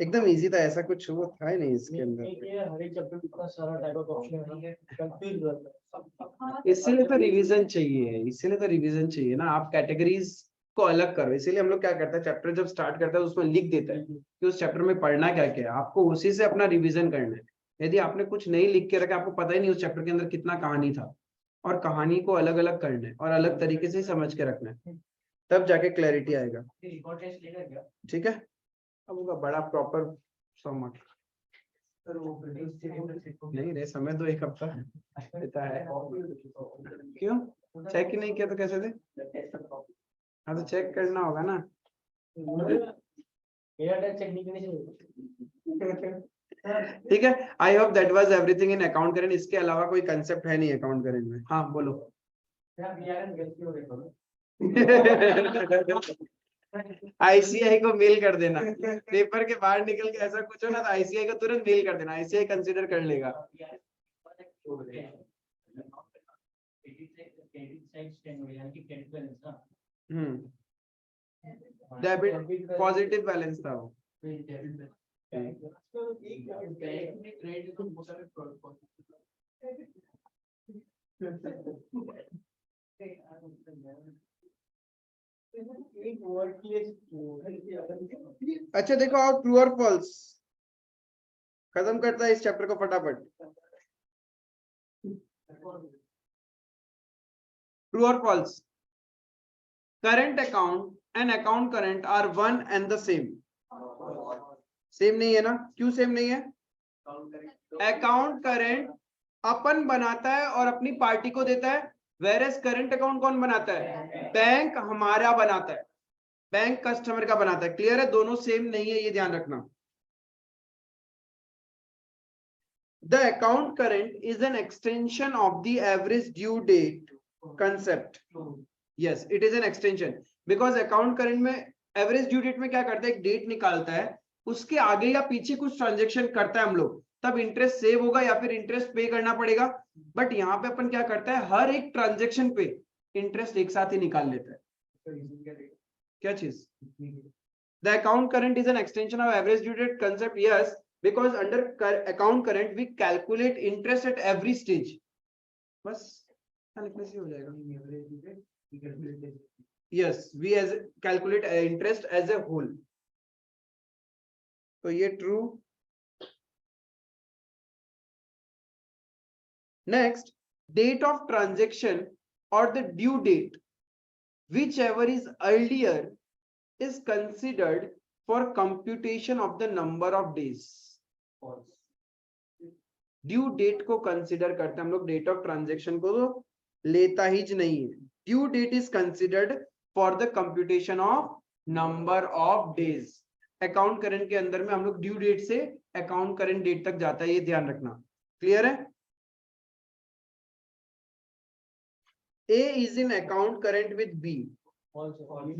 एकदम इजी था, ऐसा कुछ वो था ही नहीं इसके अंदर। हर एक चैप्टर में इतना सारा टाइप ऑफ ऑप्शन है, कंफ्यूज रहता है। इसीलिए तो रिवीजन चाहिए, इसीलिए तो रिवीजन चाहिए ना। आप कैटेगरीज को अलग करो, इसीलिए हम लोग क्या करते हैं, चैप्टर जब स्टार्ट करते हैं उसमें लिख देता है कि उस चैप्टर में पढ़ना क्या क्या है, आपको उसी से अपना रिवीजन करना है। यदि आपने कुछ नहीं लिख के रखा, आपको पता ही नहीं उस चैप्टर के अंदर कितना कहानी था, और कहानी को अलग अलग करना है और अलग तरीके से समझ के रखना है, तब जाके क्लैरिटी आएगा। ठीक है, अब होगा बड़ा प्रॉपर समझ नहीं रे, समय दो, एक हफ्ता देता है। क्यों चेक ही नहीं किया तो कैसे दे? हाँ तो चेक करना होगा ना। मेरा टेस्ट चेक नहीं करनी चाहिए। ठीक है, I hope that was everything in account current. इसके अलावा कोई कंसेप्ट है नहीं अकाउंट करेंट में। हाँ बोलो। आईसीआई को मेल कर देना, पेपर के बाहर निकल के ऐसा कुछ हो ना तो आईसीआई को तुरंत मेल कर देना, आईसीआई कंसीडर कर लेगा। डेबिट पॉजिटिव बैलेंस था वो। अच्छा देखो, आओ ट्रू और फॉल्स खत्म करता है इस चैप्टर को फटाफट। ट्रू और false, current account and account current are one and the same. Same नहीं है ना? क्यों सेम नहीं है? अकाउंट करंट अपन बनाता है और अपनी पार्टी को देता है, वेरएस करंट अकाउंट कौन बनाता है? बैंक हमारा बनाता है, बैंक कस्टमर का बनाता है। क्लियर है? दोनों सेम नहीं है, ये ध्यान रखना। The account current is an extension of the average due date concept. Yes, it is an extension because account current में average due date में क्या करता है? एक डेट निकालता है, उसके आगे या पीछे कुछ ट्रांजेक्शन करता है हम लोग, तब इंटरेस्ट सेव होगा या फिर इंटरेस्ट पे करना पड़ेगा। बट यहाँ पे अपन क्या करता है? हर एक ट्रांजेक्शन पे इंटरेस्ट एक साथ ही निकाल लेता है। क्या चीज? The account current is an extension of average due date concept. Yes, because under account current we calculate interest at every stage. बस लिखने से हो जाएगा। Yes, we as calculate interest as a whole. तो ये true. Next, date of transaction or the due date, whichever is earlier, is considered for computation of the number of days. Due date को consider करते हैं हम लोग, date of transaction को तो लेता ही नहीं है। Due date is considered for the computation of number of days. Account current के अंदर में हम लोग ड्यू डेट से अकाउंट करंट डेट तक जाता है, ये ध्यान रखना। क्लियर है? A is in account current with B.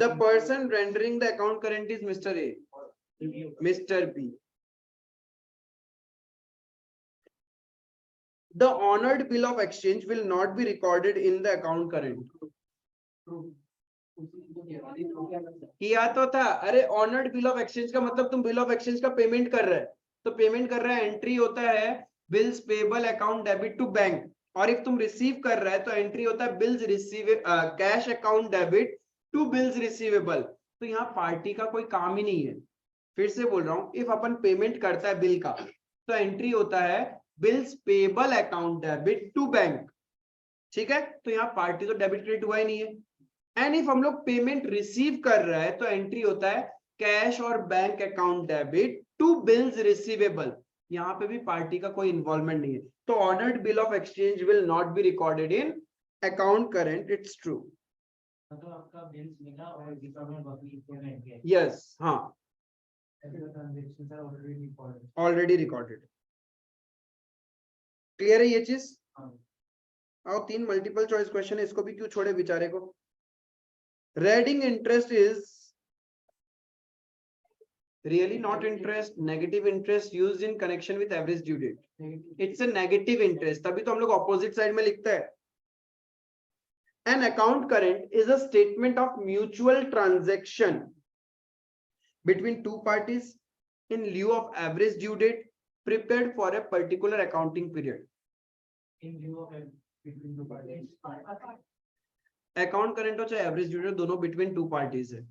The person rendering the account current is Mr. A, Mr. B. The honored bill of exchange will not be recorded in the account current. किया तो था। अरे honoured bill of exchange का मतलब तुम bill of exchange का payment कर रहे हैं, तो पेमेंट कर रहा है, एंट्री होता है bills payable account debit to bank, और इफ तुम रिसीव कर रहा है तो एंट्री होता है bills receive cash account debit to bills receivable. तो यहाँ पार्टी का कोई काम ही नहीं है। फिर से बोल रहा हूं, इफ अपन पेमेंट करता है बिल का तो एंट्री होता है bills payable account debit to bank. ठीक है, तो यहाँ पार्टी तो डेबिट क्रेडिट हुआ ही नहीं है। एंड इफ हम लोग पेमेंट रिसीव कर रहा है तो एंट्री होता है कैश और bank account debit to bills receivable. यहाँ पे भी पार्टी का कोई इन्वॉल्वमेंट नहीं है। तो honoured bill of exchange will not be recorded in account current. It's true. मतलब आपका बिल्स मिला और डिपार्टमेंट बाकी पेमेंट किया। यस, हाँ, transactions are already recorded. Clear है ये चीज? आओ, 3 मल्टीपल चॉइस क्वेश्चन है, इसको भी क्यों छोड़े बेचारे को। Red ink interest is really not interest, negative interest used in connection with average due date. It's a negative interest, तभी तो हम लोग opposite side में लिखते हैं। An account current is a statement of mutual transaction between two parties in lieu of average due date prepared for a particular accounting period. In lieu of between two parties. Account current हो चाहे average due date, दोनों between two parties है।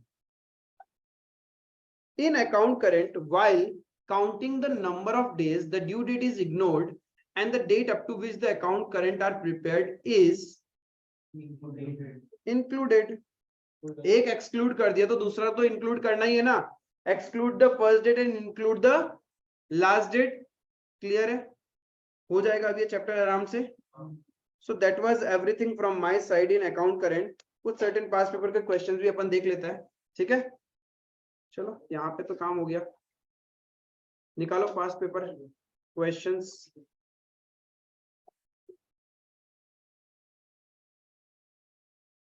In account current, while counting the number of days, the due date is ignored and the date up to which the account current are prepared is included. एक exclude कर दिया तो दूसरा तो include करना ही है ना। Exclude the first date and include the last date. Clear है? हो जाएगा अभी ये चैप्टर आराम से। So that was everything from my side in account current. कुछ certain past paper के questions भी अपन देख लेते हैं। ठीक है, चलो यहाँ पे तो काम हो गया। निकालो पास्ट पेपर। क्वेश्चंस